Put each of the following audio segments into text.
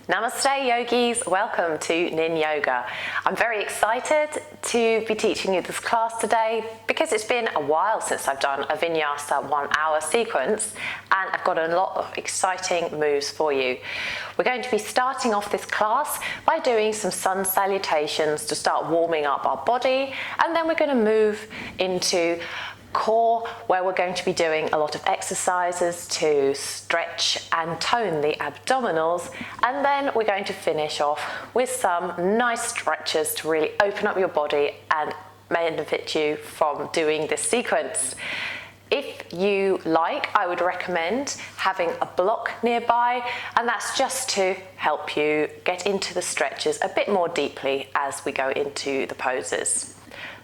Namaste yogis, welcome to Nin Yoga. I'm very excited to be teaching you this class today because it's been a while since I've done a Vinyasa 1 hour sequence and I've got a lot of exciting moves for you. We're going to be starting off this class by doing some sun salutations to start warming up our body, and then we're going to move into core, where we're going to be doing a lot of exercises to stretch and tone the abdominals, and then we're going to finish off with some nice stretches to really open up your body and benefit you from doing this sequence. If you like, I would recommend having a block nearby, and that's just to help you get into the stretches a bit more deeply as we go into the poses.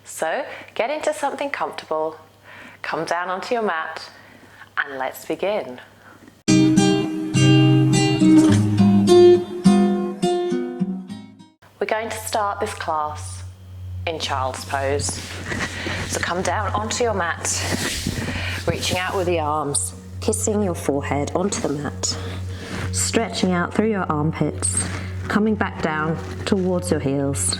So get into something comfortable, come down onto your mat, and let's begin. We're going to start this class in child's pose. So come down onto your mat, reaching out with the arms, kissing your forehead onto the mat, stretching out through your armpits, coming back down towards your heels.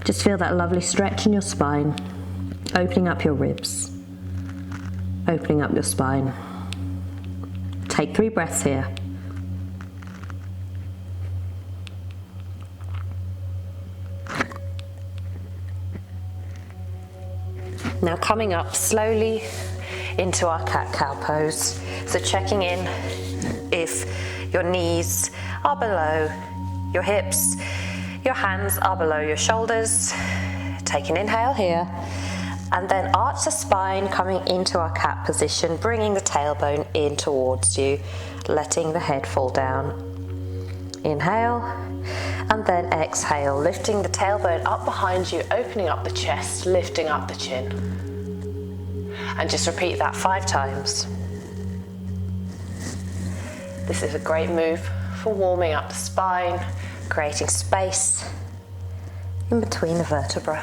Just feel that lovely stretch in your spine, opening up your ribs, opening up your spine. Take 3 breaths here. Now coming up slowly into our cat-cow pose. So checking in if your knees are below your hips, your hands are below your shoulders. Take an inhale here. And then arch the spine, coming into our cat position, bringing the tailbone in towards you, letting the head fall down. Inhale, and then exhale, lifting the tailbone up behind you, opening up the chest, lifting up the chin. And just repeat that 5 times. This is a great move for warming up the spine, creating space in between the vertebrae.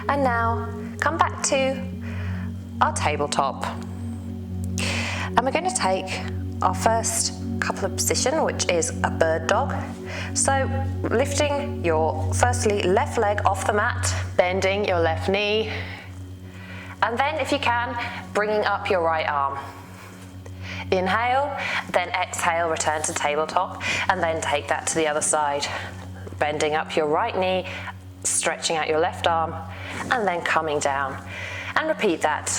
And now, come back to our tabletop. And we're going to take our first couple of position, which is a bird dog. So, lifting your, firstly, left leg off the mat, bending your left knee, and then, if you can, bringing up your right arm. Inhale, then exhale, return to tabletop, and then take that to the other side. Bending up your right knee, stretching out your left arm, and then coming down. And repeat that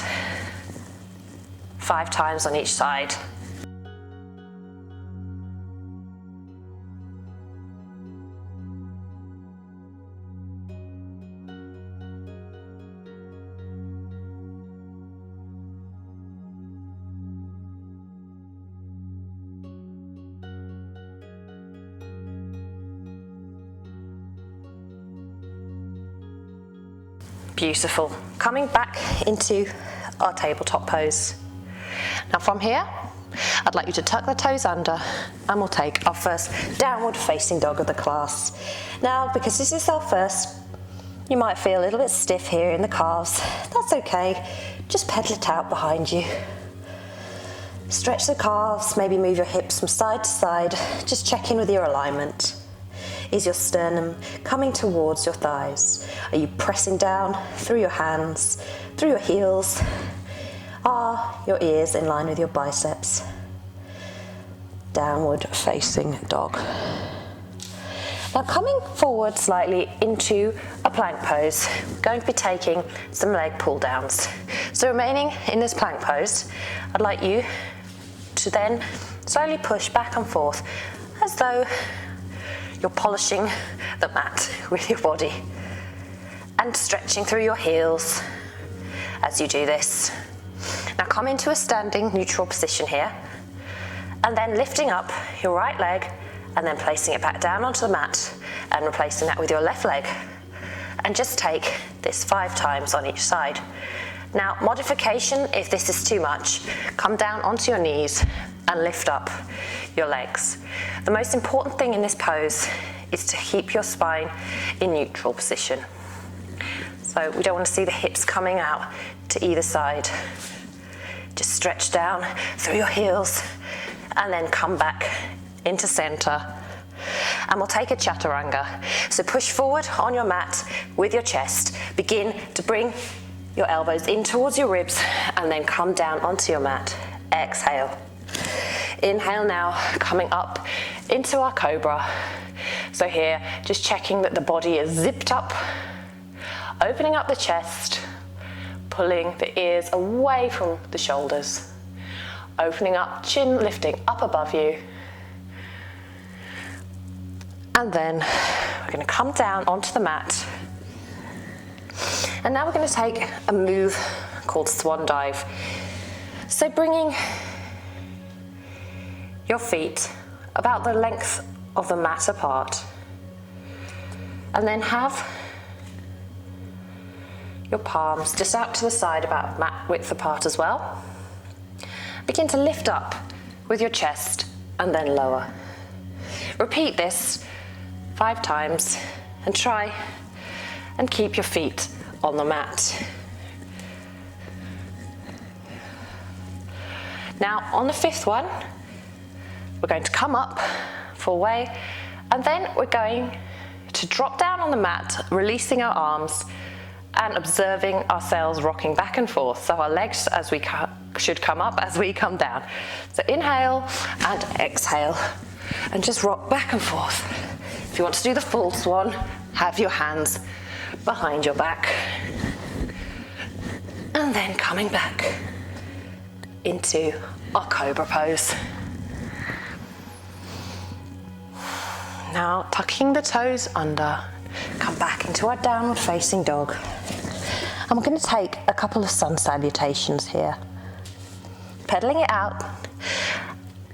5 times on each side. Beautiful. Coming back into our tabletop pose. Now from here, I'd like you to tuck the toes under, and we'll take our first downward facing dog of the class. Now, because this is our first, you might feel a little bit stiff here in the calves. That's okay. Just pedal it out behind you. Stretch the calves, maybe move your hips from side to side. Just check in with your alignment. Is your sternum coming towards your thighs? Are you pressing down through your hands, through your heels? Are your ears in line with your biceps? Downward facing dog. Now coming forward slightly into a plank pose, we're going to be taking some leg pull downs. So remaining in this plank pose, I'd like you to then slowly push back and forth as though you're polishing the mat with your body, and stretching through your heels as you do this. Now come into a standing neutral position here, and then lifting up your right leg and then placing it back down onto the mat and replacing that with your left leg. And just take this 5 times on each side. Now, modification, if this is too much, come down onto your knees and lift up your legs. The most important thing in this pose is to keep your spine in neutral position. So we don't want to see the hips coming out to either side. Just stretch down through your heels and then come back into center. And we'll take a Chaturanga. So push forward on your mat with your chest. Begin to bring your elbows in towards your ribs and then come down onto your mat. Exhale. Inhale now, coming up into our Cobra. So here, just checking that the body is zipped up, opening up the chest, pulling the ears away from the shoulders, opening up, chin lifting up above you. And then we're going to come down onto the mat. And now we're going to take a move called Swan Dive. So bringing your feet about the length of the mat apart. And then have your palms just out to the side about mat width apart as well. Begin to lift up with your chest and then lower. Repeat this 5 times and try and keep your feet on the mat. Now on the 5th one, we're going to come up full way and then we're going to drop down on the mat, releasing our arms and observing ourselves rocking back and forth. So our legs as we should come up as we come down. So inhale and exhale and just rock back and forth. If you want to do the full swan, have your hands behind your back. And then coming back into our Cobra pose. Now tucking the toes under, come back into our downward facing dog. And we're going to take a couple of sun salutations here. Pedaling it out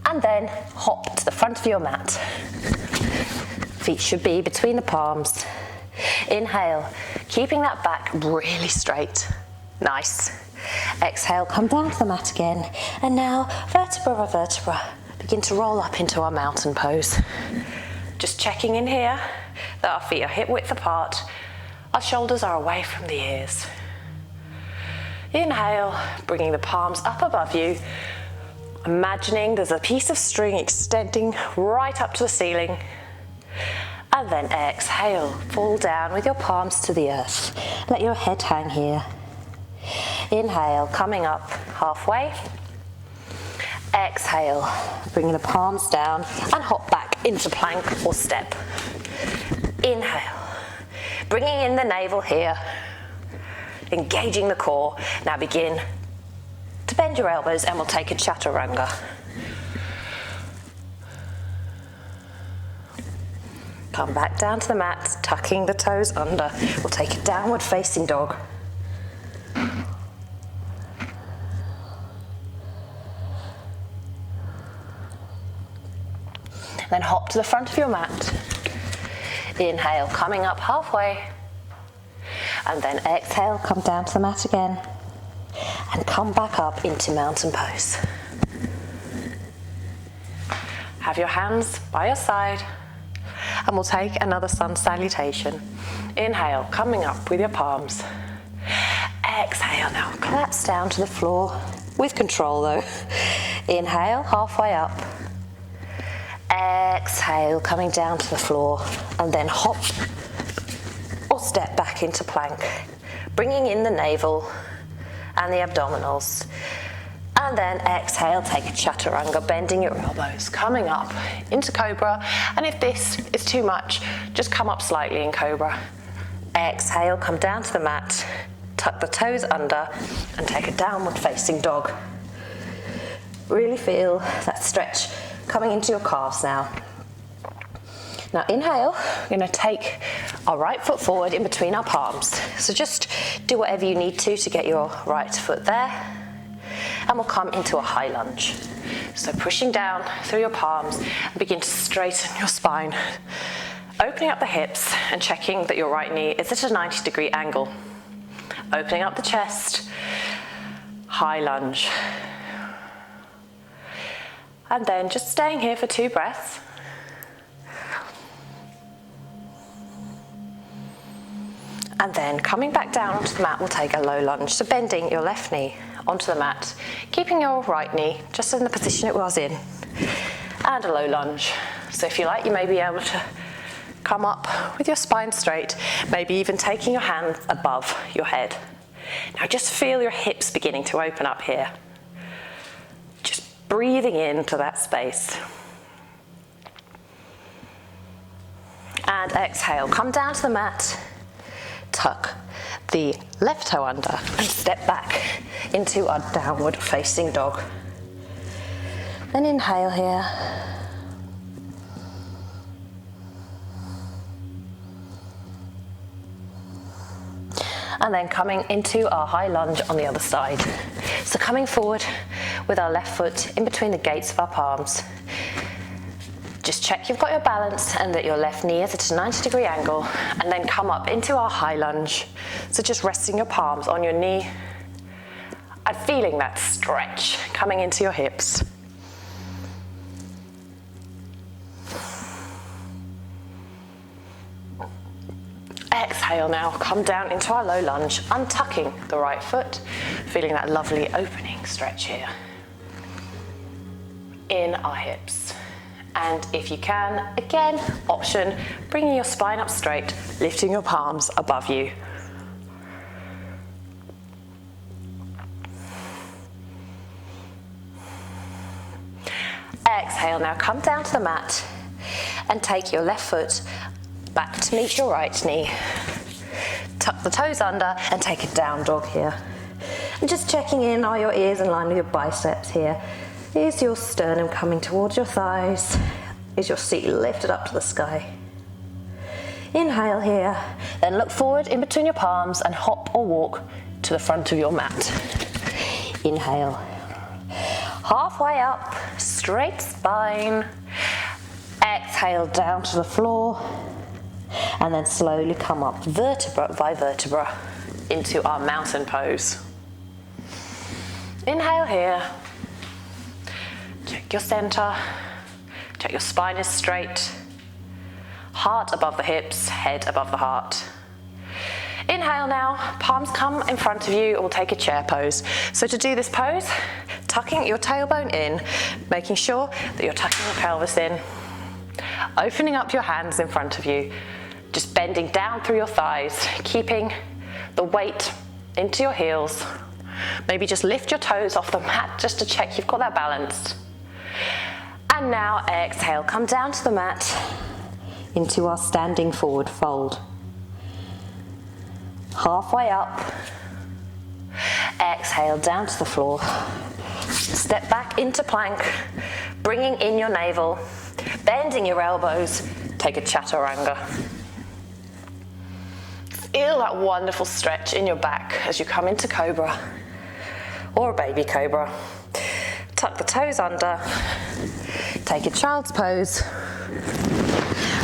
and then hop to the front of your mat. Feet should be between the palms. Inhale, keeping that back really straight. Nice. Exhale, come down to the mat again. And now, vertebra by vertebra, begin to roll up into our mountain pose. Just checking in here that our feet are hip width apart. Our shoulders are away from the ears. Inhale, bringing the palms up above you. Imagining there's a piece of string extending right up to the ceiling. And then exhale, fall down with your palms to the earth. Let your head hang here. Inhale, coming up halfway. Exhale, bringing the palms down and hop back into plank or step. Inhale, bringing in the navel here, engaging the core. Now begin to bend your elbows and we'll take a Chaturanga. Come back down to the mat, tucking the toes under. We'll take a downward facing dog. Then hop to the front of your mat. Inhale, coming up halfway. And then exhale, come down to the mat again. And come back up into mountain pose. Have your hands by your side. And we'll take another sun salutation. Inhale, coming up with your palms. Exhale, now collapse down to the floor. With control though. Inhale, halfway up. Exhale, coming down to the floor, and then hop or step back into plank, bringing in the navel and the abdominals. And then exhale, take a Chaturanga, bending your elbows, coming up into Cobra. And if this is too much, just come up slightly in Cobra. Exhale, come down to the mat, tuck the toes under, and take a downward facing dog. Really feel that stretch coming into your calves now. Now inhale, we're going to take our right foot forward in between our palms. So just do whatever you need to get your right foot there. And we'll come into a high lunge. So pushing down through your palms and begin to straighten your spine. Opening up the hips and checking that your right knee is at a 90-degree angle. Opening up the chest, high lunge. And then just staying here for 2 breaths. And then coming back down onto the mat, we'll take a low lunge. So bending your left knee onto the mat, keeping your right knee just in the position it was in, and a low lunge. So if you like, you may be able to come up with your spine straight, maybe even taking your hands above your head. Now just feel your hips beginning to open up here. Just breathing into that space. And exhale, come down to the mat, tuck the left toe under and step back into our downward facing dog. Then inhale here. And then coming into our high lunge on the other side. So coming forward with our left foot in between the gates of our palms. Just check you've got your balance and that your left knee is at a 90-degree angle, and then come up into our high lunge. So just resting your palms on your knee and feeling that stretch coming into your hips. Exhale now, come down into our low lunge, untucking the right foot, feeling that lovely opening stretch here in our hips. And if you can, again, option, bringing your spine up straight, lifting your palms above you. Exhale now, come down to the mat and take your left foot back to meet your right knee. Tuck the toes under and take a down dog here. And just checking in, are your ears in line with your biceps here? Is your sternum coming towards your thighs? Is your seat lifted up to the sky? Inhale here, then look forward in between your palms and hop or walk to the front of your mat. Inhale. Halfway up, straight spine. Exhale down to the floor. And then slowly come up vertebra by vertebra into our mountain pose. Inhale here. Check your center. Check your spine is straight. Heart above the hips, head above the heart. Inhale now, palms come in front of you, or we'll take a chair pose. So to do this pose, tucking your tailbone in, making sure that you're tucking your pelvis in, opening up your hands in front of you, just bending down through your thighs, keeping the weight into your heels. Maybe just lift your toes off the mat just to check you've got that balance. And now exhale, come down to the mat into our standing forward fold. Halfway up, exhale down to the floor. Step back into plank, bringing in your navel, bending your elbows, take a Chaturanga. Feel that wonderful stretch in your back as you come into Cobra or a baby Cobra. Tuck the toes under, take a child's pose,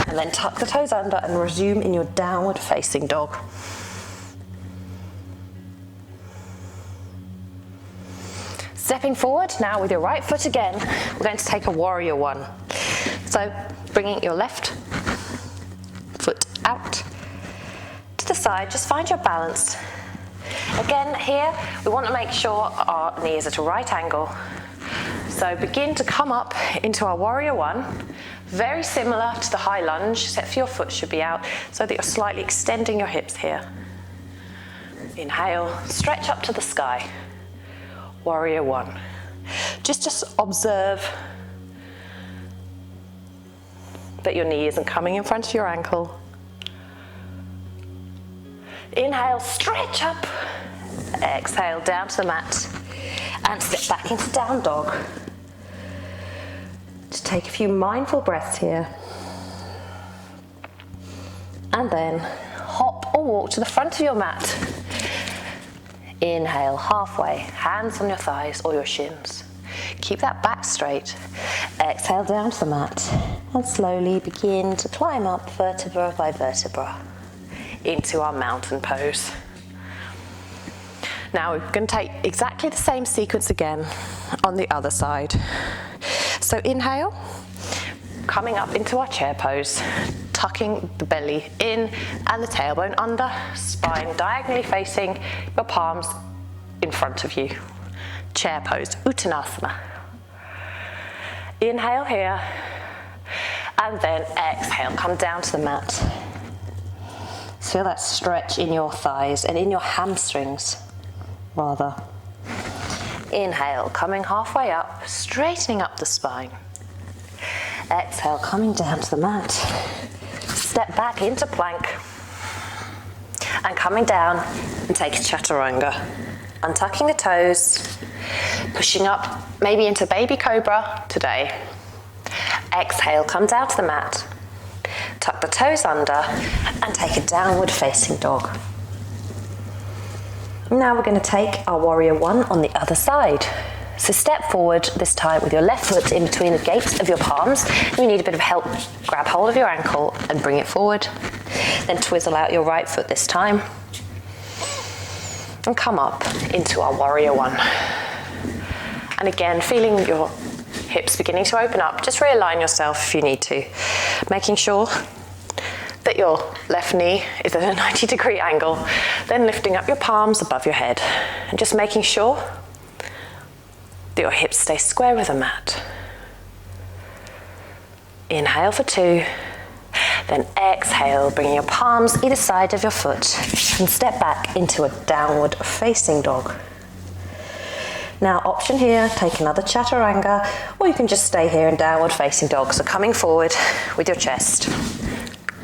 and then tuck the toes under and resume in your downward facing dog. Stepping forward now with your right foot again, we're going to take a warrior one. So bringing your left foot out to the side, just find your balance. Again here, we want to make sure our knee is at a right angle. So begin to come up into our warrior one, very similar to the high lunge, except for your foot should be out so that you're slightly extending your hips here. Inhale, stretch up to the sky. Warrior one. Just observe that your knee isn't coming in front of your ankle. Inhale, stretch up. Exhale, down to the mat. And step back into down dog. Just take a few mindful breaths here. And then hop or walk to the front of your mat. Inhale, halfway, hands on your thighs or your shins. Keep that back straight. Exhale down to the mat and slowly begin to climb up vertebra by vertebra into our mountain pose. Now we're going to take exactly the same sequence again on the other side. So inhale, coming up into our chair pose, tucking the belly in and the tailbone under, spine diagonally facing, your palms in front of you. Chair pose, Uttanasana. Inhale here, and then exhale, come down to the mat. Feel that stretch in your thighs and in your hamstrings, rather. Inhale, coming halfway up, straightening up the spine. Exhale, coming down to the mat. Step back into plank. And coming down and take a Chaturanga. Untucking the toes, pushing up maybe into baby Cobra today. Exhale, come down to the mat. Tuck the toes under and take a downward facing dog. Now we're going to take our warrior one on the other side. So step forward this time with your left foot in between the gates of your palms. If you need a bit of help, grab hold of your ankle and bring it forward. Then twizzle out your right foot this time. And come up into our warrior one. And again, feeling your hips beginning to open up, just realign yourself if you need to. Making sure that your left knee is at a 90-degree angle, then lifting up your palms above your head. And just making sure that your hips stay square with the mat. Inhale for 2. Then exhale, bringing your palms either side of your foot and step back into a downward facing dog. Now, option here, take another Chaturanga, or you can just stay here in downward facing dog. So coming forward with your chest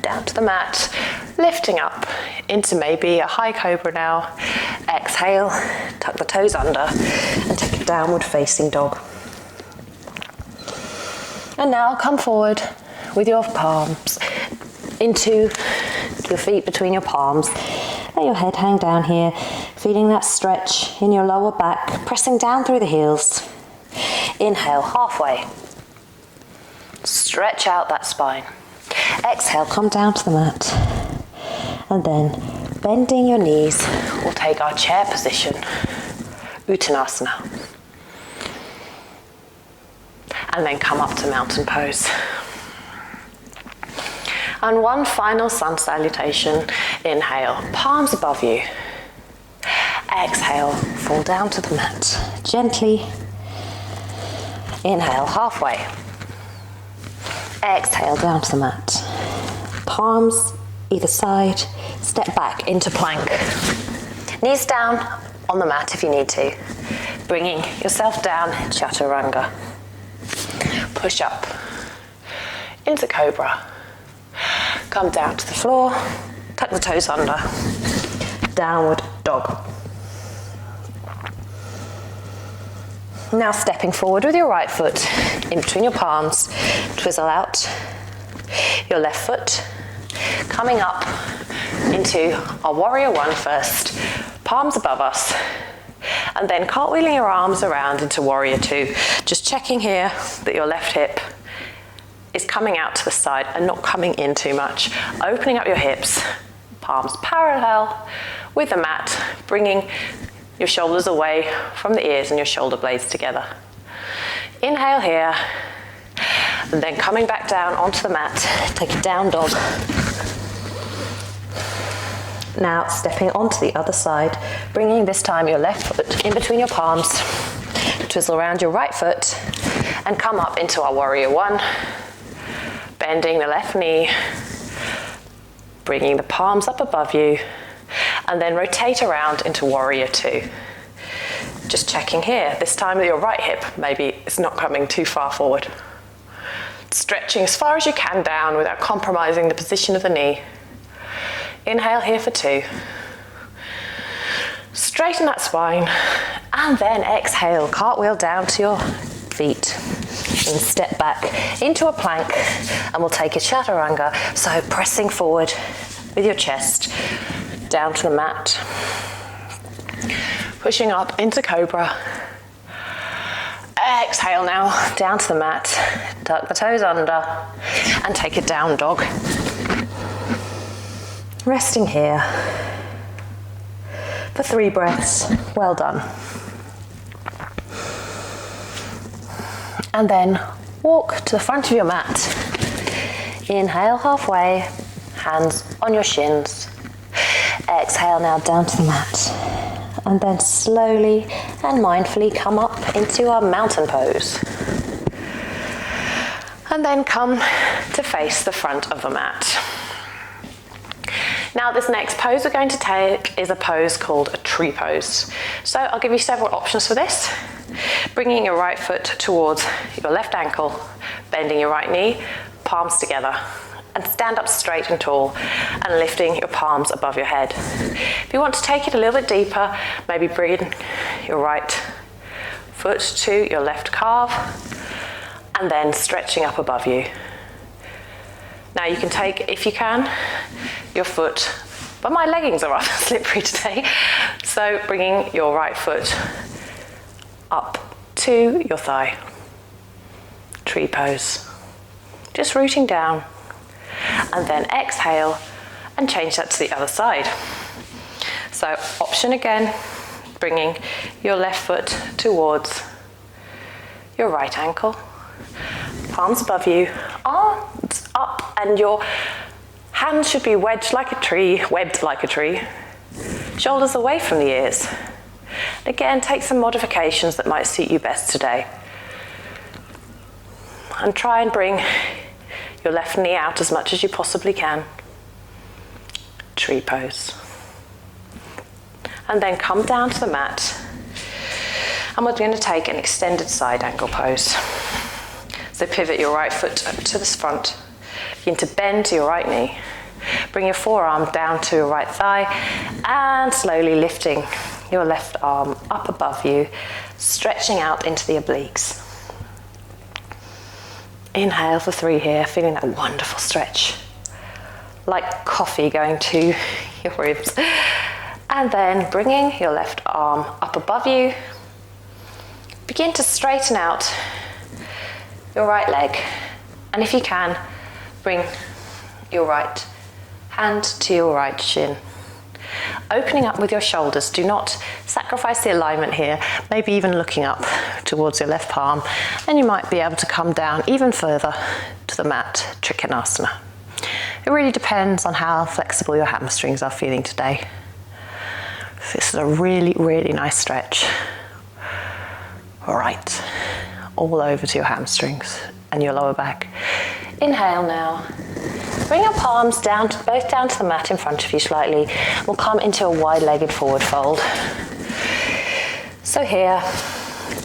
down to the mat, lifting up into maybe a high Cobra now. Exhale, tuck the toes under and take a downward facing dog. And now come forward with your palms into your feet between your palms. Let your head hang down here, feeling that stretch in your lower back, pressing down through the heels. Inhale, halfway. Stretch out that spine. Exhale, come down to the mat. And then bending your knees, we'll take our chair position, Uttanasana. And then come up to mountain pose. And one final sun salutation. Inhale, palms above you. Exhale, fall down to the mat. Gently. Inhale, halfway. Exhale, down to the mat. Palms either side. Step back into plank. Knees down on the mat if you need to. Bringing yourself down, Chaturanga. Push up into Cobra. Come down to the floor, tuck the toes under, downward dog. Now stepping forward with your right foot in between your palms, twizzle out your left foot, coming up into our warrior one first, palms above us, and then cartwheeling your arms around into warrior two. Just checking here that your left hip is coming out to the side and not coming in too much. Opening up your hips, palms parallel with the mat, bringing your shoulders away from the ears and your shoulder blades together. Inhale here, and then coming back down onto the mat, take a down dog. Now stepping onto the other side, bringing this time your left foot in between your palms, twizzle around your right foot, and come up into our warrior one. Bending the left knee, bringing the palms up above you, and then rotate around into warrior two. Just checking here, this time with your right hip, maybe it's not coming too far forward. Stretching as far as you can down without compromising the position of the knee. Inhale here for 2. Straighten that spine, and then exhale, cartwheel down to your feet. And step back into a plank, and we'll take a Chaturanga. So pressing forward with your chest down to the mat. Pushing up into Cobra. Exhale now, down to the mat. Tuck the toes under and take a down dog. Resting here for 3 breaths. Well done. And then walk to the front of your mat. Inhale halfway, hands on your shins. Exhale now down to the mat. And then slowly and mindfully come up into our mountain pose. And then come to face the front of the mat. Now this next pose we're going to take is a pose called a tree pose. So I'll give you several options for this. Bringing your right foot towards your left ankle, bending your right knee, palms together, and stand up straight and tall and lifting your palms above your head. If you want to take it a little bit deeper, maybe bring your right foot to your left calf and then stretching up above you. Now you can take, if you can, your foot, but my leggings are rather slippery today, so bringing your right foot up to your thigh. Tree pose. Just rooting down. And then exhale and change that to the other side. So option again, bringing your left foot towards your right ankle. Palms above you, arms up, and your hands should be webbed like a tree. Shoulders away from the ears. Again, take some modifications that might suit you best today. And try and bring your left knee out as much as you possibly can. Tree pose. And then come down to the mat. And we're going to take an extended side angle pose. So pivot your right foot to the front. Begin to bend your right knee. Bring your forearm down to your right thigh and slowly lifting your left arm up above you, stretching out into the obliques. Inhale for 3 here, feeling that wonderful stretch. Like coffee going to your ribs. And then bringing your left arm up above you. Begin to straighten out your right leg. And if you can, bring your right hand to your right shin. Opening up with your shoulders. Do not sacrifice the alignment here. Maybe even looking up towards your left palm. And you might be able to come down even further to the mat, Trikonasana. It really depends on how flexible your hamstrings are feeling today. This is a really, really nice stretch. All right, all over to your hamstrings and your lower back. Inhale now. Bring your palms down, both down to the mat in front of you slightly. We'll come into a wide-legged forward fold. So here,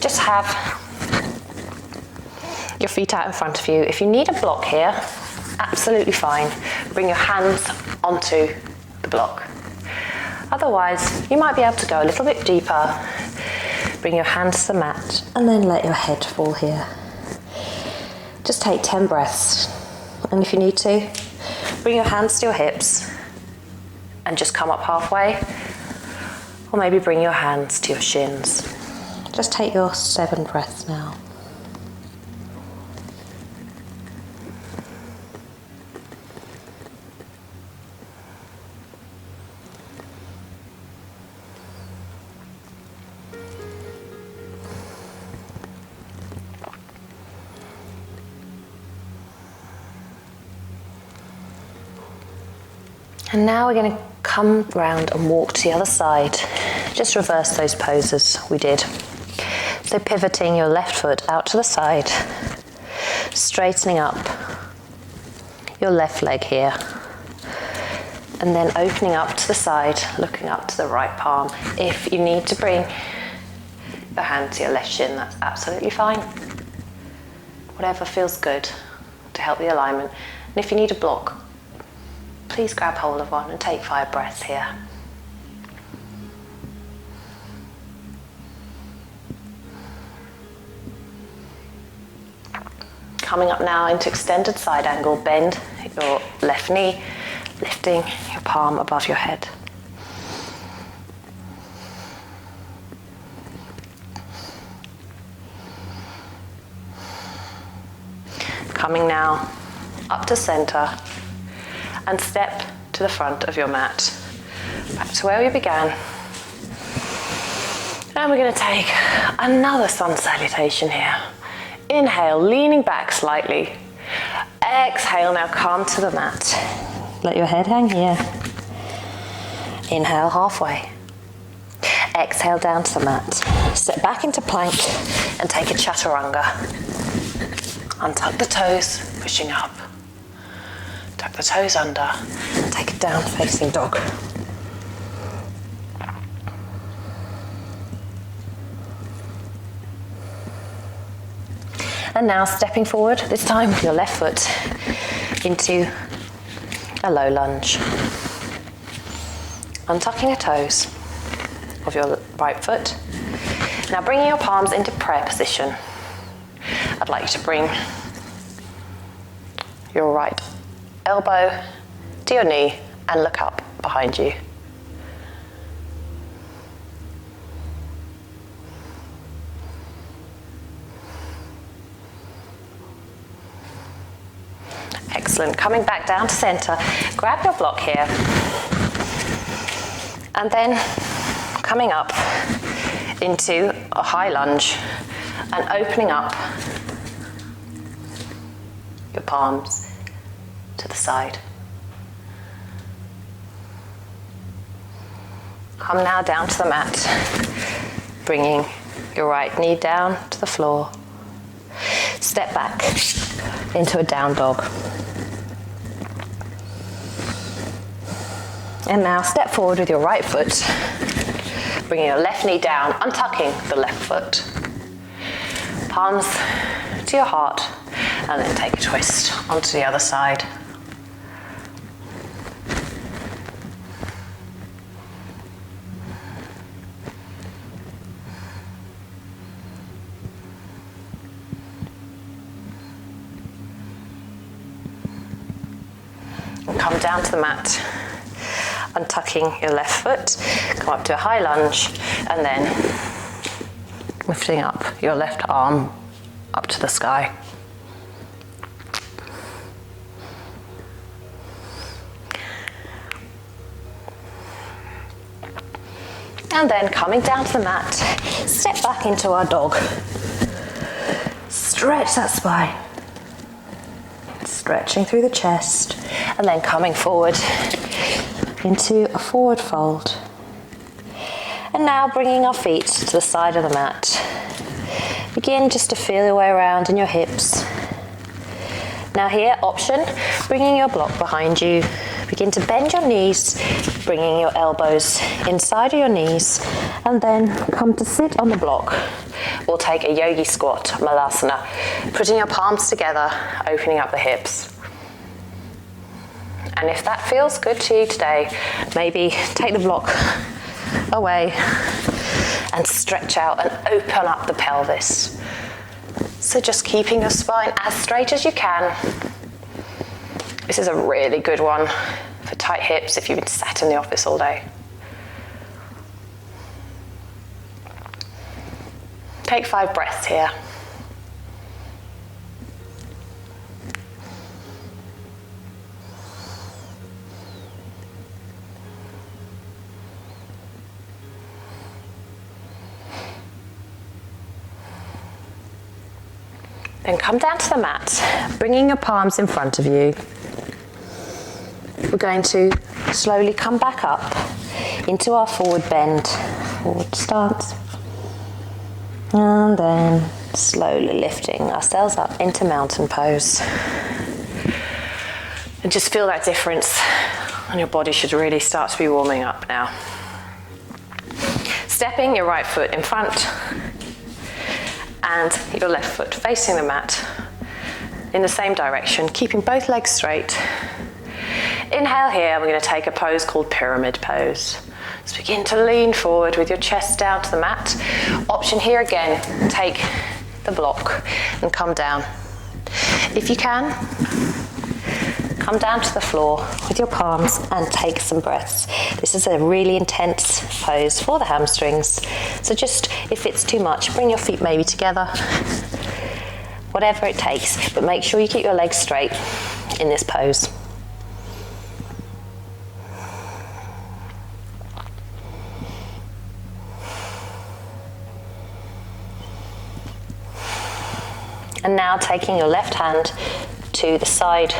just have your feet out in front of you. If you need a block here, absolutely fine. Bring your hands onto the block. Otherwise, you might be able to go a little bit deeper. Bring your hands to the mat and then let your head fall here. Just take 10 breaths. And if you need to, bring your hands to your hips and just come up halfway. Or maybe bring your hands to your shins. Just take your 7 breaths now. And now we're going to come round and walk to the other side. Just reverse those poses we did. So pivoting your left foot out to the side, straightening up your left leg here, and then opening up to the side, looking up to the right palm. If you need to bring your hand to your left shin, that's absolutely fine. Whatever feels good to help the alignment. And if you need a block, please grab hold of one and take 5 breaths here. Coming up now into extended side angle, bend your left knee, lifting your palm above your head. Coming now up to center and step to the front of your mat. Back to where we began. And we're going to take another sun salutation here. Inhale, leaning back slightly. Exhale, now come to the mat. Let your head hang here. Inhale halfway. Exhale down to the mat. Step back into plank and take a Chaturanga. Untuck the toes, pushing up. Tuck the toes under and take a down facing dog. And now stepping forward, this time with your left foot into a low lunge. Untucking the toes of your right foot. Now bringing your palms into prayer position. I'd like you to bring your right elbow to your knee and look up behind you. Excellent. Coming back down to center, grab your block here. And then coming up into a high lunge and opening up your palms to the side. Come now down to the mat, bringing your right knee down to the floor. Step back into a down dog. And now step forward with your right foot, bringing your left knee down, untucking the left foot. Palms to your heart, and then take a twist onto the other side. And come down to the mat. Untucking your left foot, come up to a high lunge, and then lifting up your left arm up to the sky. And then coming down to the mat, step back into our dog. Stretch that spine. Stretching through the chest, and then coming forward into a forward fold. And now bringing our feet to the side of the mat. Begin just to feel your way around in your hips. Now here, option, bringing your block behind you. Begin to bend your knees, bringing your elbows inside of your knees, and then come to sit on the block. We'll take a Yogi squat, Malasana, putting your palms together, opening up the hips. And if that feels good to you today, maybe take the block away and stretch out and open up the pelvis. So just keeping your spine as straight as you can. This is a really good one for tight hips if you've been sat in the office all day. Take 5 breaths here. Then come down to the mat, bringing your palms in front of you. We're going to slowly come back up into our forward bend, forward stance. And then slowly lifting ourselves up into mountain pose. And just feel that difference, and your body should really start to be warming up now. Stepping your right foot in front, and your left foot facing the mat in the same direction, keeping both legs straight. Inhale here, we're going to take a pose called pyramid pose. So begin to lean forward with your chest down to the mat. Option here again, take the block and come down. If you can, come down to the floor with your palms and take some breaths. This is a really intense pose for the hamstrings. So just, if it's too much, bring your feet maybe together, whatever it takes, but make sure you keep your legs straight in this pose. And now taking your left hand to the side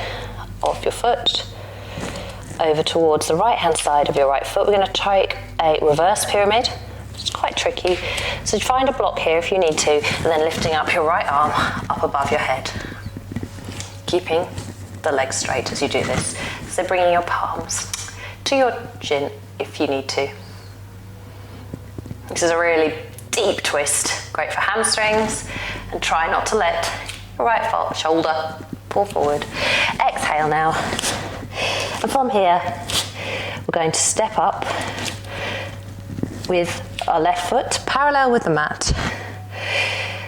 of your foot, over towards the right hand side of your right foot. We're going to take a reverse pyramid. It's quite tricky. So find a block here if you need to, and then lifting up your right arm up above your head. Keeping the legs straight as you do this. So bringing your palms to your chin if you need to. This is a really deep twist, great for hamstrings, and try not to let your right shoulder pull forward. Exhale now. And from here, we're going to step up with our left foot parallel with the mat.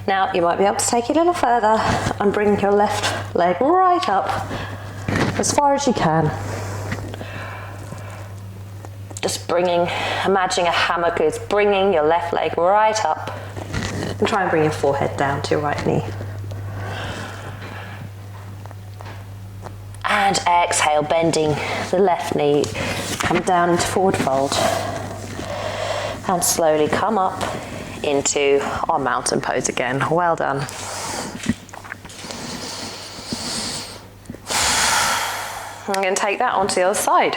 Now you might be able to take it a little further and bring your left leg right up as far as you can. Just imagining a hammock is bringing your left leg right up, and try and bring your forehead down to your right knee. And exhale, bending the left knee, come down into forward fold. And slowly come up into our mountain pose again. Well done. I'm going to take that onto the other side.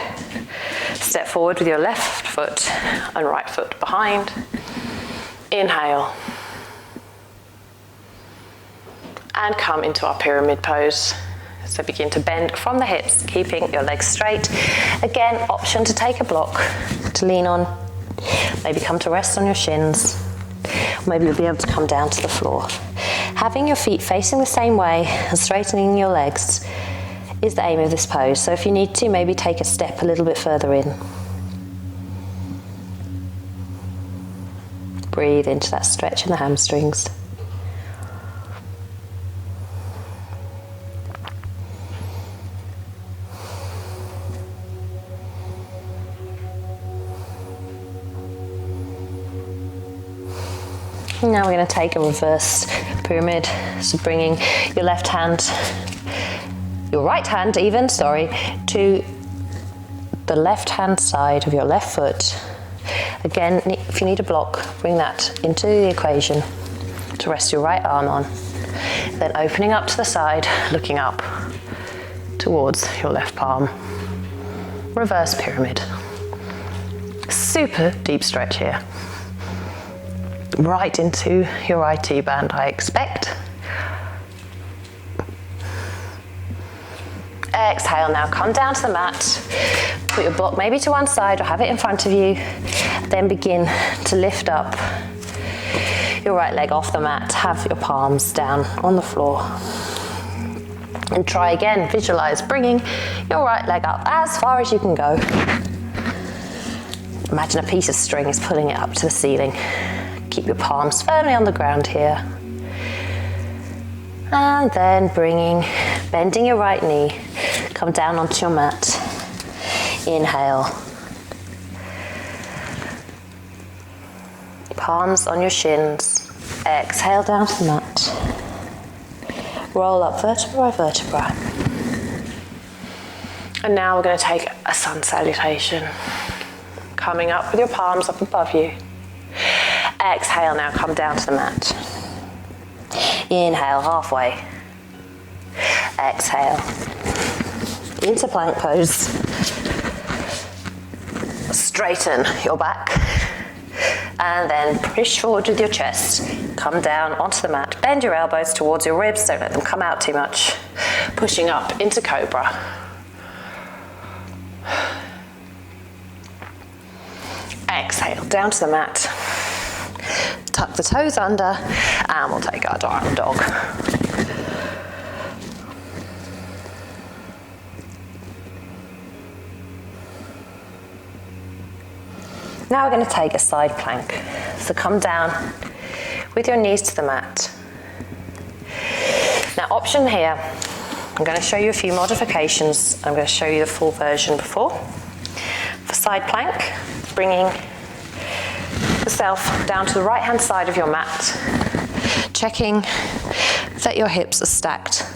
Step forward with your left foot and right foot behind. Inhale. And come into our pyramid pose. So begin to bend from the hips, keeping your legs straight. Again, option to take a block to lean on. Maybe come to rest on your shins. Maybe you'll be able to come down to the floor. Having your feet facing the same way and straightening your legs is the aim of this pose. So if you need to, maybe take a step a little bit further in. Breathe into that stretch in the hamstrings. Now we're going to take a reverse pyramid, so bringing your right hand to the left hand side of your left foot. Again, if you need a block, bring that into the equation to rest your right arm on. Then opening up to the side, looking up towards your left palm. Reverse pyramid. Super deep stretch here. Right into your IT band, I expect. Exhale now, come down to the mat. Put your block maybe to one side or have it in front of you. Then begin to lift up your right leg off the mat. Have your palms down on the floor. And try again, visualize bringing your right leg up as far as you can go. Imagine a piece of string is pulling it up to the ceiling. Keep your palms firmly on the ground here. And then bending your right knee, come down onto your mat. Inhale. Palms on your shins. Exhale down to the mat. Roll up vertebra by vertebra. And now we're going to take a sun salutation. Coming up with your palms up above you. Exhale now, come down to the mat. Inhale, halfway. Exhale. Into plank pose. Straighten your back. And then push forward with your chest. Come down onto the mat. Bend your elbows towards your ribs. Don't let them come out too much. Pushing up into Cobra. Exhale, down to the mat. Tuck the toes under, and we'll take our down dog. Now we're going to take a side plank. So come down with your knees to the mat. Now, option here, I'm going to show you a few modifications. I'm going to show you the full version before. For side plank, bringing yourself down to the right hand side of your mat, checking that your hips are stacked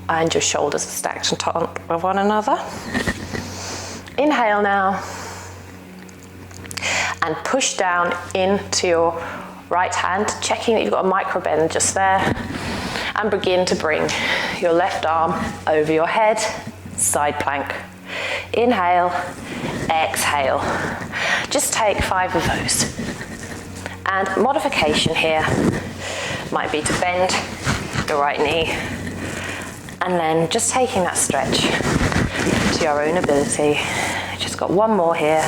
and your shoulders are stacked on top of one another. Inhale now and push down into your right hand, checking that you've got a micro bend just there, And begin to bring your left arm over your head, side plank. Inhale, exhale. Just take 5 of those. And modification here might be to bend your right knee and then just taking that stretch to your own ability. Just got one more here.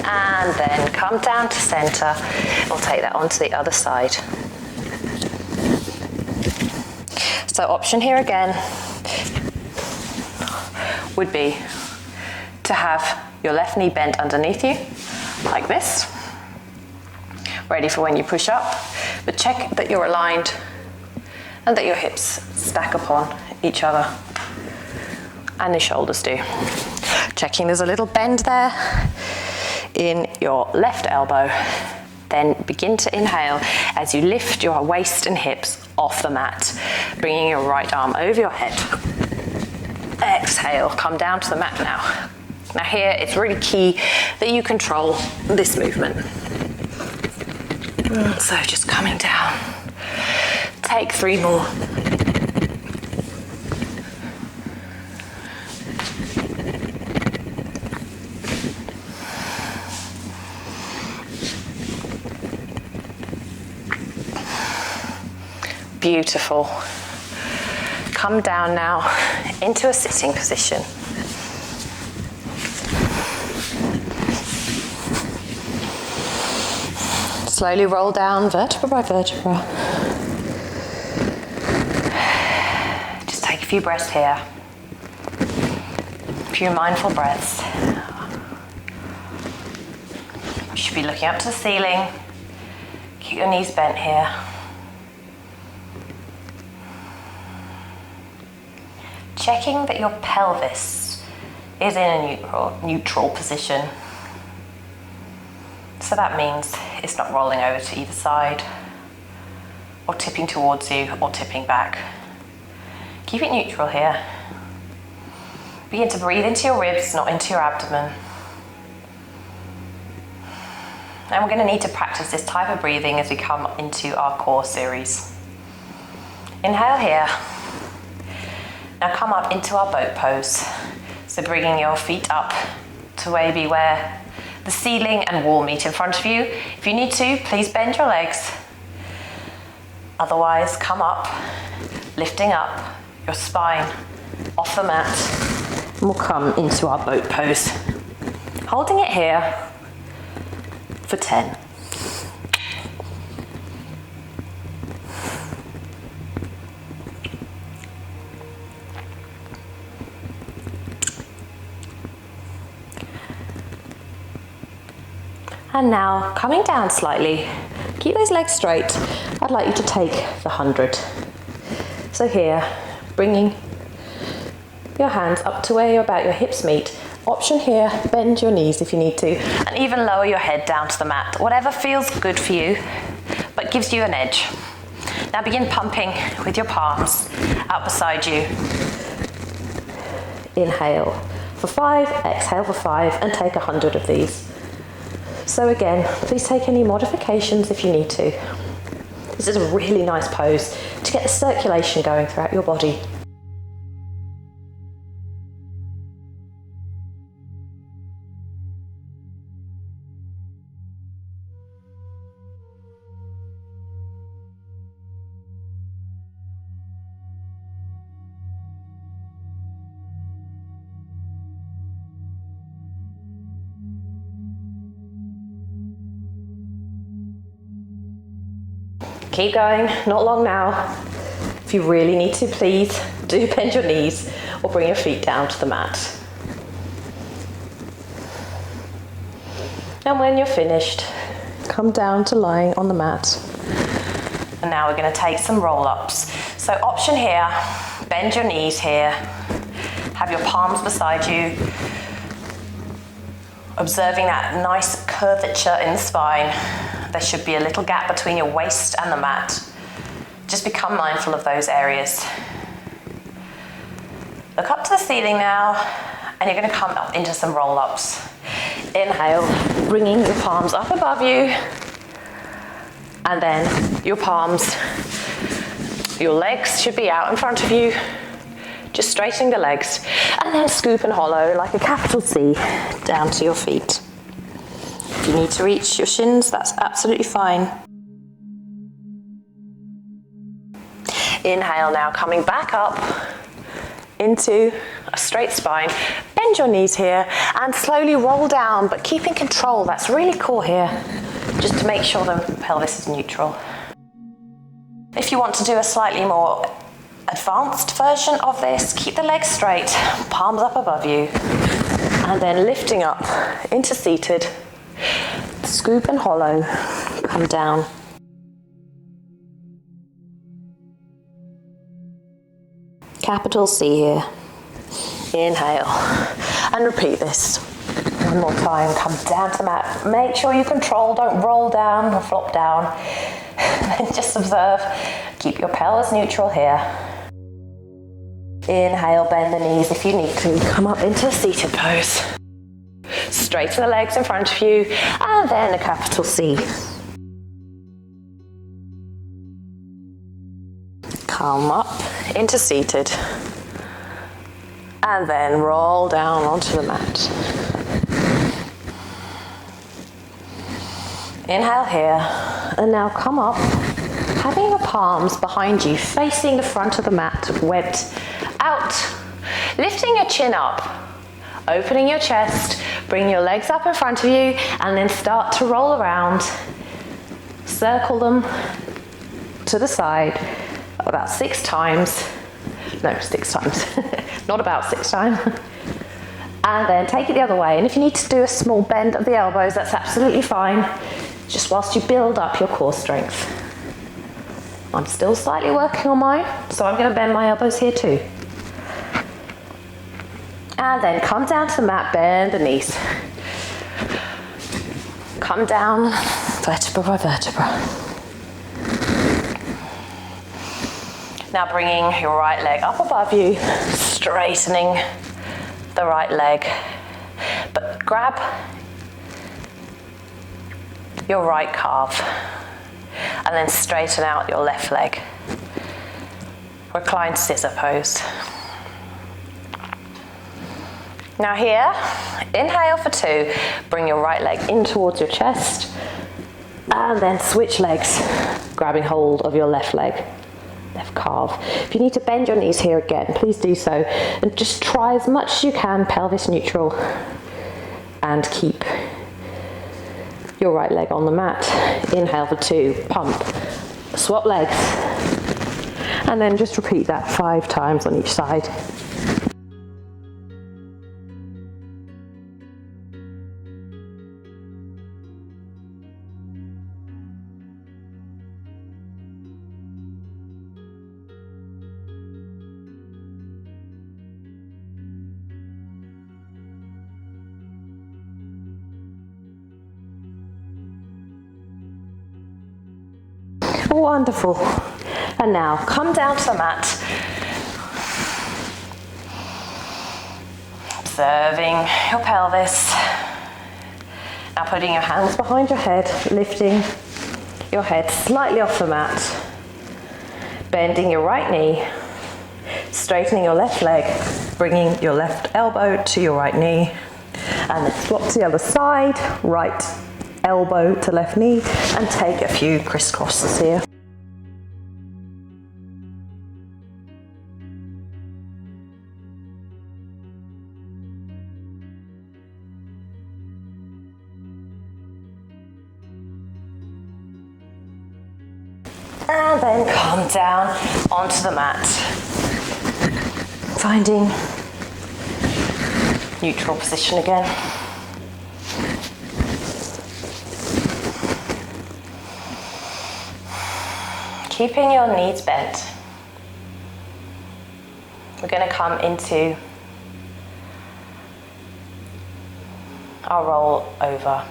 And then come down to center. We'll take that onto the other side. So option here again would be to have your left knee bent underneath you, like this, ready for when you push up, but check that you're aligned and that your hips stack upon each other and the shoulders do. Checking there's a little bend there in your left elbow. Then begin to inhale as you lift your waist and hips off the mat, bringing your right arm over your head. Exhale, come down to the mat now. Now here, it's really key that you control this movement. So just coming down. Take 3 more. Beautiful. Come down now into a sitting position. Slowly roll down vertebra by vertebra. Just take a few breaths here. A few mindful breaths. You should be looking up to the ceiling. Keep your knees bent here. Checking that your pelvis is in a neutral position. So that means it's not rolling over to either side, or tipping towards you, or tipping back. Keep it neutral here. Begin to breathe into your ribs, not into your abdomen. And we're going to need to practice this type of breathing as we come into our core series. Inhale here. Now come up into our boat pose. So bringing your feet up to maybe where the ceiling and wall meet in front of you. If you need to, please bend your legs. Otherwise, come up, lifting up your spine off the mat. And we'll come into our boat pose. Holding it here for 10. And now, coming down slightly, keep those legs straight. I'd like you to take the 100. So here, bringing your hands up to where your hips meet. Option here, bend your knees if you need to, and even lower your head down to the mat. Whatever feels good for you, but gives you an edge. Now begin pumping with your palms out beside you. Inhale for 5, exhale for 5, and take 100 of these. So again, please take any modifications if you need to. This is a really nice pose to get the circulation going throughout your body. Keep going, not long now. If you really need to, please do bend your knees or bring your feet down to the mat. And when you're finished, come down to lying on the mat. And now we're going to take some roll-ups. So option here, bend your knees here. Have your palms beside you. Observing that nice curvature in the spine. There should be a little gap between your waist and the mat. Just become mindful of those areas. Look up to the ceiling now, and you're going to come up into some roll-ups. Inhale, bringing your palms up above you. And then your palms, your legs should be out in front of you, just straightening the legs, and then scoop and hollow like a capital C down to your feet. If you need to reach your shins, that's absolutely fine. Inhale now, coming back up into a straight spine. Bend your knees here and slowly roll down, but keeping control. That's really core here, just to make sure the pelvis is neutral. If you want to do a slightly more advanced version of this, keep the legs straight, palms up above you, and then lifting up into seated, scoop and hollow, come down. Capital C here. Inhale, and repeat this. One more time, come down to the mat. Make sure you control, don't roll down or flop down. And just observe, keep your pelvis neutral here. Inhale, bend the knees if you need to. Come up into a seated pose. Straighten the legs in front of you, and then a capital C. Come up into seated, and then roll down onto the mat. Inhale here, and now come up, having your palms behind you, facing the front of the mat, webbed out, lifting your chin up, opening your chest, bring your legs up in front of you, and then start to roll around, circle them to the side, about 6 times, no, 6 times, not about 6 times, and then take it the other way. And if you need to do a small bend of the elbows, that's absolutely fine, just whilst you build up your core strength. I'm still slightly working on mine, so I'm going to bend my elbows here too. And then come down to the mat, bend the knees. Come down, vertebra by vertebra. Now bringing your right leg up above you, straightening the right leg. But grab your right calf and then straighten out your left leg. Reclined scissor pose. Now here, inhale for 2, bring your right leg in towards your chest, and then switch legs, grabbing hold of your left leg, left calf. If you need to bend your knees here again, please do so, and just try as much as you can, pelvis neutral, and keep your right leg on the mat. Inhale for 2, pump, swap legs, and then just repeat that 5 times on each side. Wonderful. And now come down to the mat. Observing your pelvis. Now putting your hands behind your head, lifting your head slightly off the mat. Bending your right knee. Straightening your left leg. Bringing your left elbow to your right knee. And then swap to the other side. Right elbow to left knee, and take a few crisscrosses here. And then come down onto the mat, finding neutral position again. Keeping your knees bent. We're going to come into our roll over.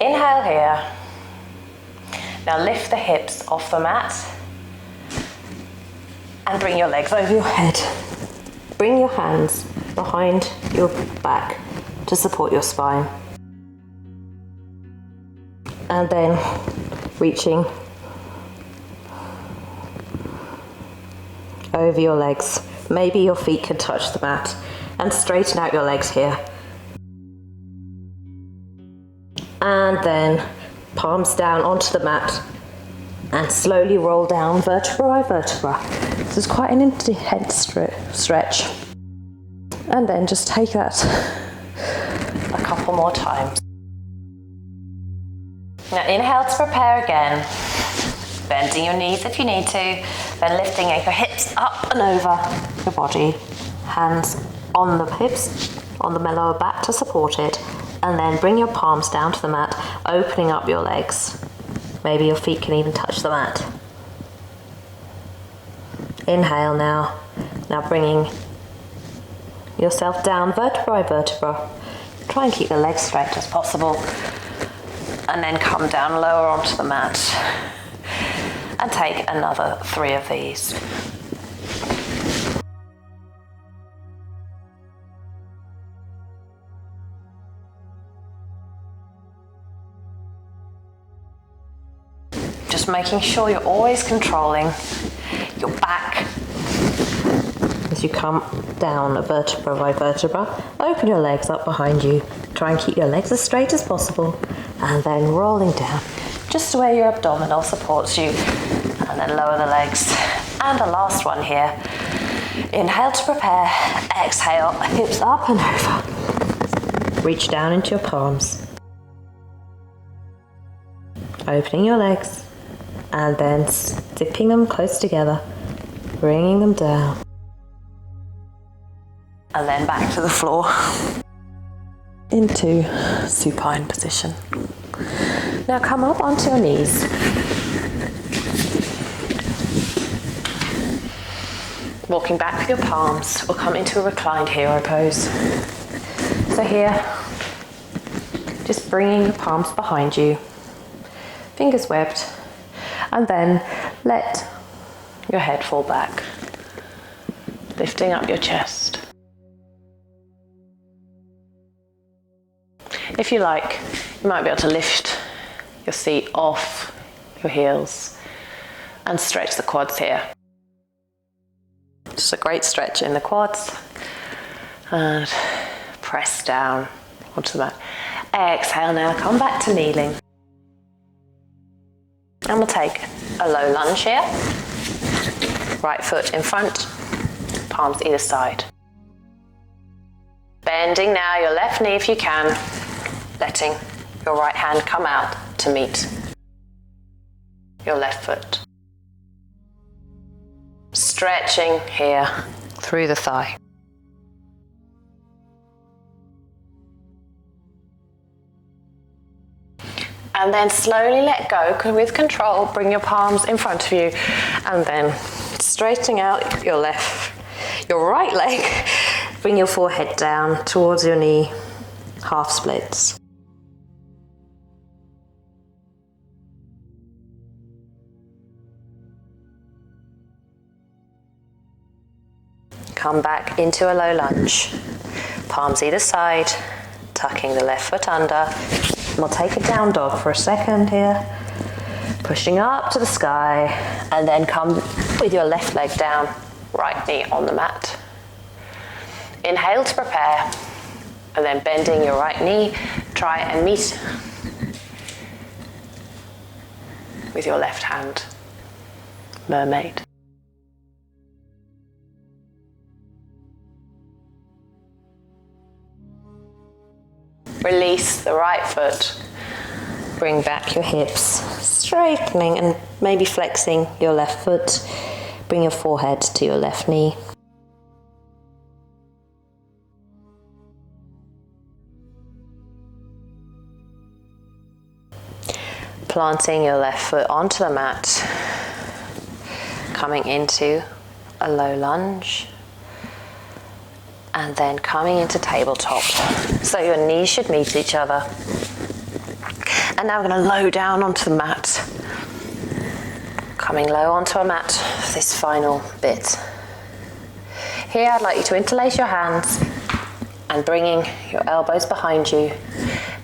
Inhale here. Now lift the hips off the mat and bring your legs over your head. Bring your hands behind your back to support your spine. And then reaching over your legs. Maybe your feet can touch the mat, and straighten out your legs here. And then palms down onto the mat and slowly roll down vertebra by vertebra. This is quite an intense stretch. And then just take that a couple more times. Now inhale to prepare again. Bending your knees if you need to, then lifting your hips up and over your body. Hands on the hips, on the lower back to support it, and then bring your palms down to the mat, opening up your legs. Maybe your feet can even touch the mat. Inhale now. Now bringing yourself down vertebra by vertebra. Try and keep the legs straight as possible. And then come down lower onto the mat. And take another 3 of these. Just making sure you're always controlling your back as you come down vertebra by vertebra. Open your legs up behind you. Try and keep your legs as straight as possible, and then rolling down just where your abdominal supports you, and then lower the legs. And the last one here. Inhale to prepare, exhale, hips up and over. Reach down into your palms. Opening your legs, and then dipping them close together, bringing them down. And then back to the floor into supine position. Now come up onto your knees. Walking back with your palms, we'll come into a reclined hero pose. So here, just bringing your palms behind you, fingers webbed, and then let your head fall back, lifting up your chest. If you like, you might be able to lift your seat off your heels and stretch the quads here. Just a great stretch in the quads, and press down onto the mat. Exhale now, come back to kneeling. And we'll take a low lunge here. Right foot in front, palms either side. Bending now your left knee if you can, letting your right hand come out to meet your left foot. Stretching here through the thigh. And then slowly let go with control. Bring your palms in front of you, and then straightening out your right leg. Bring your forehead down towards your knee, half splits. Come back into a low lunge. Palms either side, tucking the left foot under. And we'll take a down dog for a second here. Pushing up to the sky, and then come with your left leg down, right knee on the mat. Inhale to prepare, and then bending your right knee, try and meet with your left hand. Mermaid. Release the right foot. Bring back your hips, straightening and maybe flexing your left foot. Bring your forehead to your left knee. Planting your left foot onto the mat. Coming into a low lunge. And then coming into tabletop. So your knees should meet each other. And now we're going to low down onto the mat. Coming low onto a mat for this final bit. Here I'd like you to interlace your hands and bringing your elbows behind you.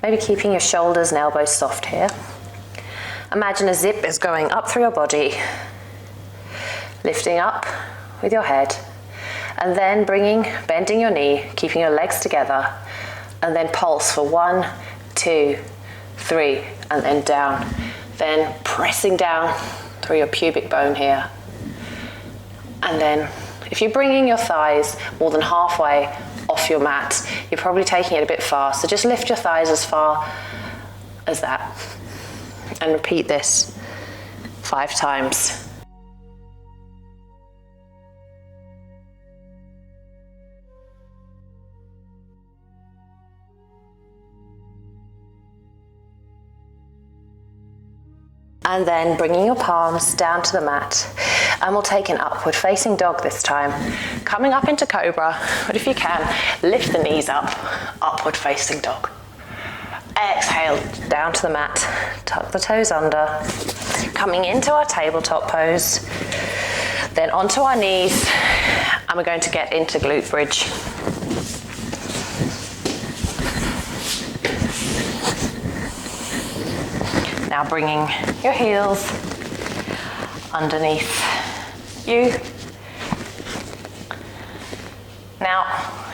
Maybe keeping your shoulders and elbows soft here. Imagine a zip is going up through your body, lifting up with your head, and then bending your knee, keeping your legs together, and then pulse for 1, 2, 3, and then down. Then pressing down through your pubic bone here. And then if you're bringing your thighs more than halfway off your mat, you're probably taking it a bit far. So just lift your thighs as far as that. And repeat this 5 times. And then bringing your palms down to the mat, and we'll take an upward facing dog this time. Coming up into Cobra, but if you can, lift the knees up, upward facing dog. Exhale, down to the mat, tuck the toes under. Coming into our tabletop pose, then onto our knees, and we're going to get into glute bridge. Now bringing your heels underneath you. Now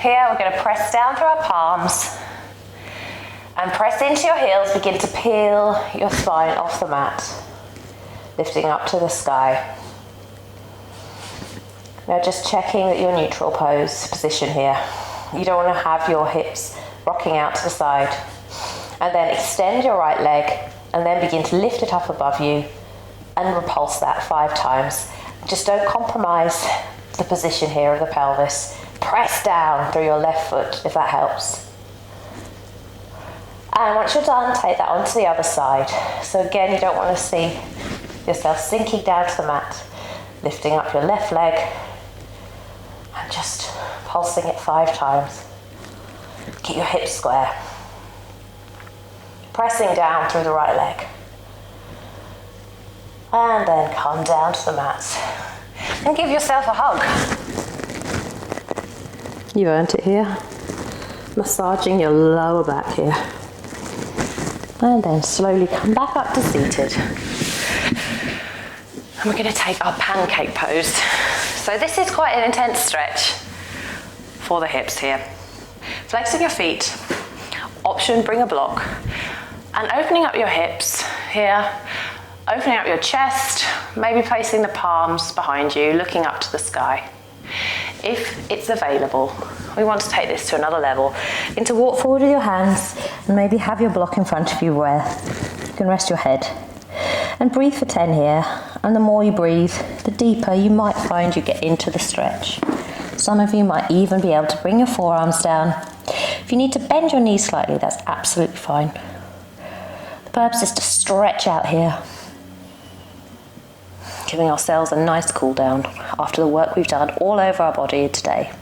here we're going to press down through our palms and press into your heels. Begin to peel your spine off the mat, lifting up to the sky. Now just checking that you're neutral pose position here. You don't want to have your hips rocking out to the side. And then extend your right leg, and then begin to lift it up above you and repulse that 5 times. Just don't compromise the position here of the pelvis. Press down through your left foot if that helps. And once you're done, take that onto the other side. So again, you don't want to see yourself sinking down to the mat, lifting up your left leg and just pulsing it 5 times. Keep your hips square. Pressing down through the right leg. And then come down to the mat. And give yourself a hug. You've earned it here. Massaging your lower back here. And then slowly come back up to seated. And we're going to take our pancake pose. So this is quite an intense stretch for the hips here. Flexing your feet. Option, bring a block. And opening up your hips here, opening up your chest, maybe placing the palms behind you, looking up to the sky. If it's available, we want to take this to another level. Begin to walk forward with your hands and maybe have your block in front of you where you can rest your head. And breathe for 10 here. And the more you breathe, the deeper you might find you get into the stretch. Some of you might even be able to bring your forearms down. If you need to bend your knees slightly, that's absolutely fine. The purpose is to stretch out here, giving ourselves a nice cool down after the work we've done all over our body today.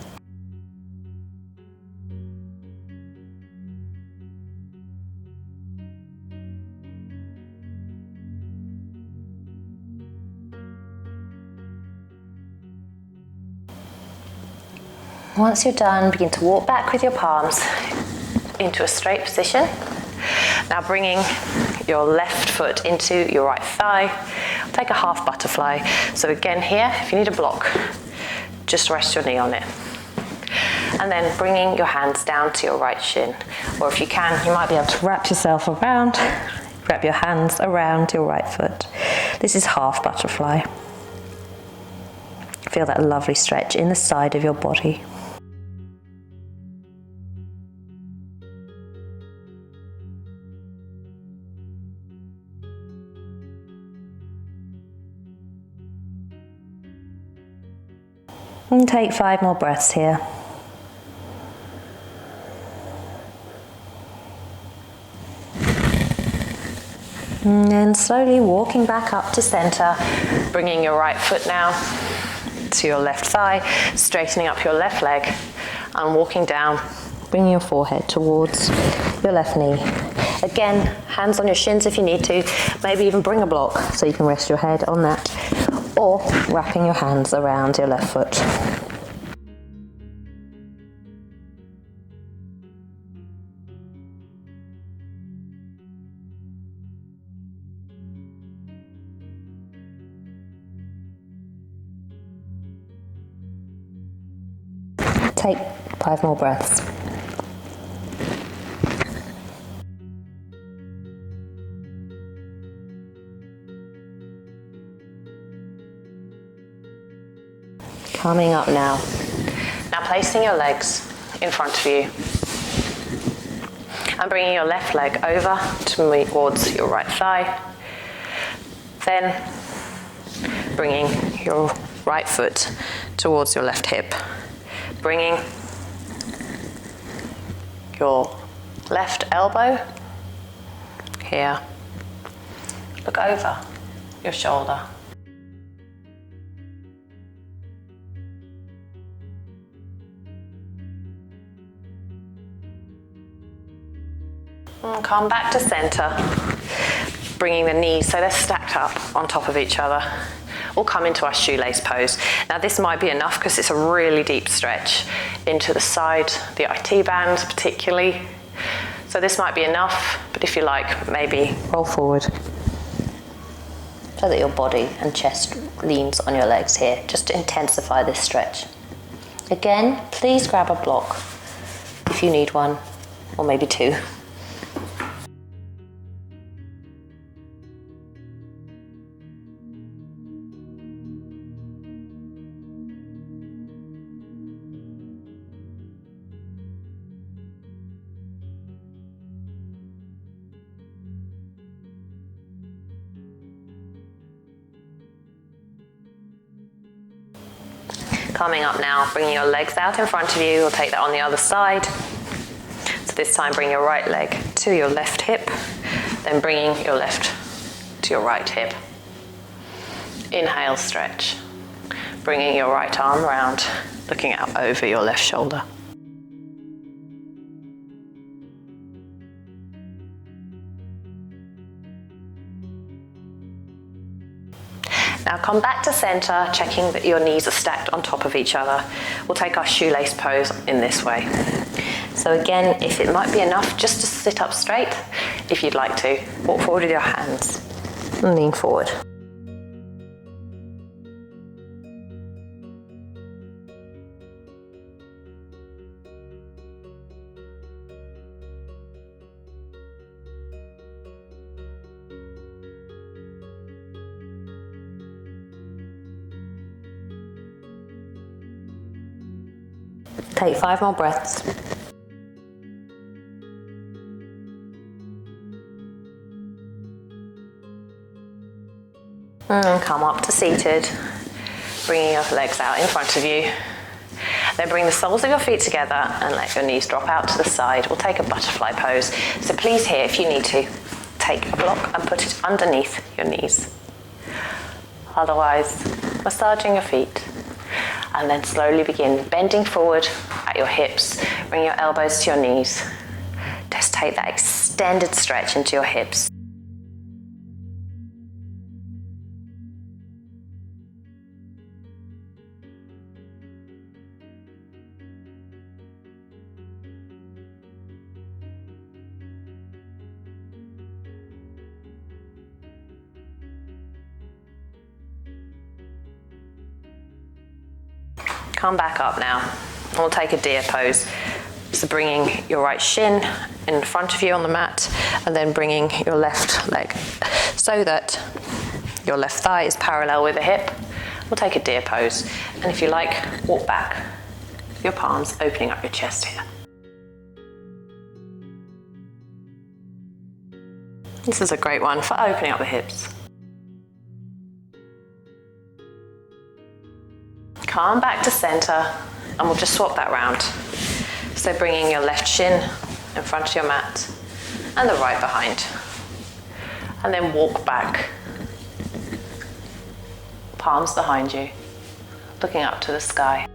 Once you're done, begin to walk back with your palms into a straight position. Now bringing your left foot into your right thigh, take a half butterfly. So again here, if you need a block, just rest your knee on it. And then bringing your hands down to your right shin. Or if you can, you might be able to wrap yourself around, wrap your hands around your right foot. This is half butterfly. Feel that lovely stretch in the side of your body. And take 5 more breaths here. And then slowly walking back up to center, bringing your right foot now to your left thigh, straightening up your left leg, and walking down, bringing your forehead towards your left knee. Again, hands on your shins if you need to, maybe even bring a block so you can rest your head on that, or wrapping your hands around your left foot. Take 5 more breaths. Coming up now. Now placing your legs in front of you and bringing your left leg over towards your right thigh. Then bringing your right foot towards your left hip. Bringing your left elbow here. Look over your shoulder. And come back to center, bringing the knees so they're stacked up on top of each other. We'll come into our shoelace pose. Now this might be enough because it's a really deep stretch into the side, the IT bands particularly. So this might be enough, but if you like, maybe roll forward so that your body and chest leans on your legs here, just to intensify this stretch. Again, please grab a block if you need one, or maybe 2. Coming up now, bringing your legs out in front of you. We'll take that on the other side. So this time bring your right leg to your left hip, then bringing your left to your right hip. Inhale, stretch. Bringing your right arm round, looking out over your left shoulder. Now come back to center, checking that your knees are stacked on top of each other. We'll take our shoelace pose in this way. So again, if it might be enough just to sit up straight, if you'd like to, walk forward with your hands and lean forward. Take 5 more breaths. And come up to seated, bringing your legs out in front of you. Then bring the soles of your feet together and let your knees drop out to the side. We'll take a butterfly pose. So please here, if you need to, take a block and put it underneath your knees. Otherwise, massaging your feet. And then slowly begin bending forward at your hips. Bring your elbows to your knees. Just take that extended stretch into your hips. Come back up now. We'll take a deer pose. So bringing your right shin in front of you on the mat and then bringing your left leg so that your left thigh is parallel with the hip. We'll take a deer pose. And if you like, walk back with your palms, opening up your chest here. This is a great one for opening up the hips. Come back to center and we'll just swap that round. So bringing your left shin in front of your mat and the right behind. And then walk back. Palms behind you, looking up to the sky.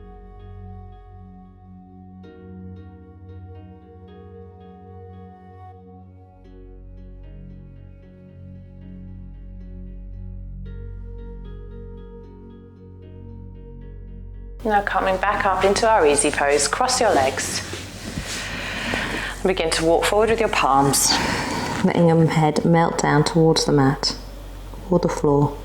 Now coming back up into our easy pose, cross your legs. Begin to walk forward with your palms, letting your head melt down towards the mat or the floor.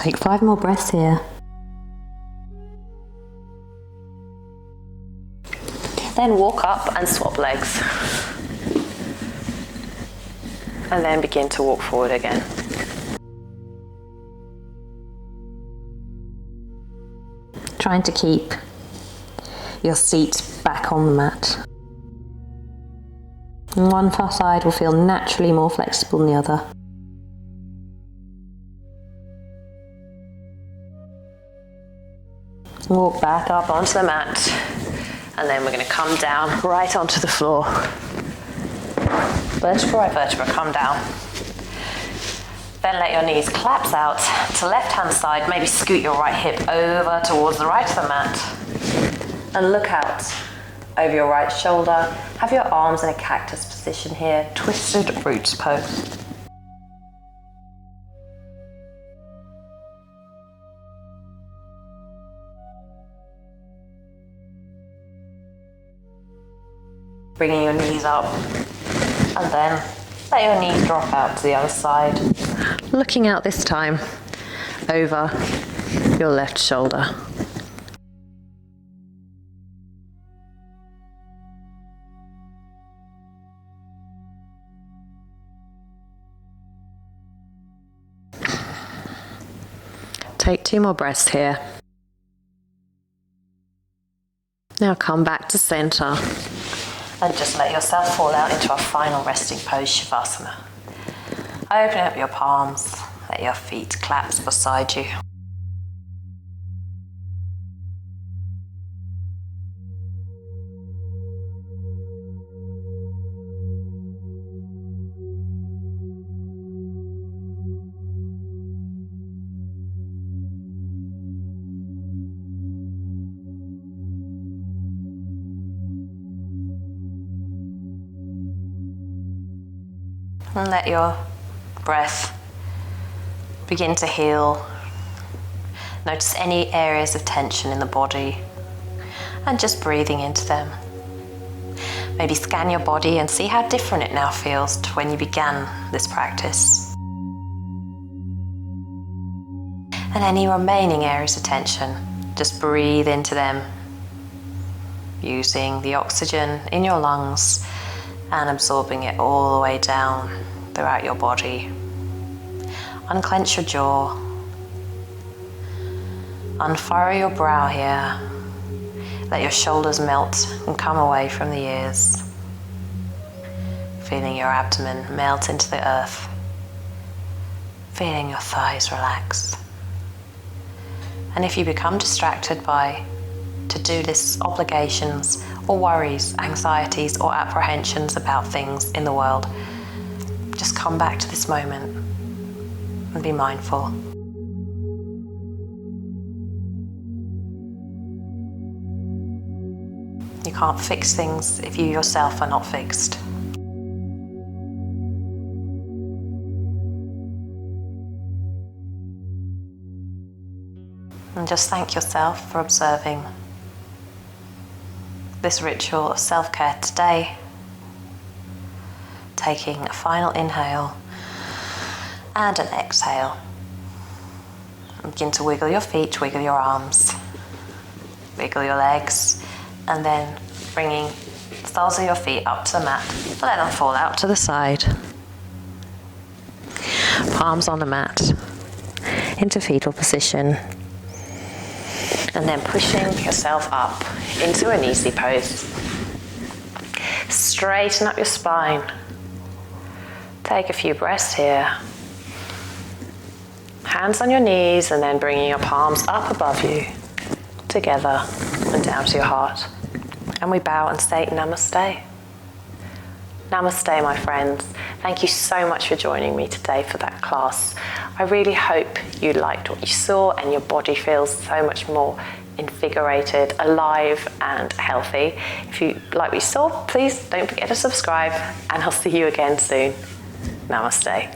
Take 5 more breaths here. Then walk up and swap legs. And then begin to walk forward again. Trying to keep your seat back on the mat. And one side will feel naturally more flexible than the other. Walk back up onto the mat, and then we're going to come down right onto the floor. Vertebra by vertebra, come down. Then let your knees collapse out to left hand side, maybe scoot your right hip over towards the right of the mat. And look out over your right shoulder. Have your arms in a cactus position here, twisted roots pose. Bringing your knees up, and then let your knees drop out to the other side. Looking out this time over your left shoulder. Take 2 more breaths here. Now come back to center. And just let yourself fall out into our final resting pose, Shavasana. Open up your palms, let your feet collapse beside you. And let your breath begin to heal. Notice any areas of tension in the body and just breathing into them. Maybe scan your body and see how different it now feels to when you began this practice. And any remaining areas of tension, just breathe into them using the oxygen in your lungs and absorbing it all the way down throughout your body. Unclench your jaw. Unfurrow your brow here. Let your shoulders melt and come away from the ears. Feeling your abdomen melt into the earth. Feeling your thighs relax. And if you become distracted by to-do lists, obligations, or worries, anxieties, or apprehensions about things in the world, just come back to this moment and be mindful. You can't fix things if you yourself are not fixed. And just thank yourself for observing this ritual of self-care today. Taking a final inhale and an exhale. And begin to wiggle your feet, wiggle your arms, wiggle your legs, and then bringing the soles of your feet up to the mat. Let them fall out to the side. Palms on the mat into fetal position. And then pushing yourself up into an easy pose. Straighten up your spine. Take a few breaths here. Hands on your knees and then bringing your palms up above you, together and down to your heart. And we bow and say Namaste. Namaste, my friends. Thank you so much for joining me today for that class. I really hope you liked what you saw and your body feels so much more invigorated, alive and healthy. If you like what you saw, please don't forget to subscribe and I'll see you again soon. Namaste.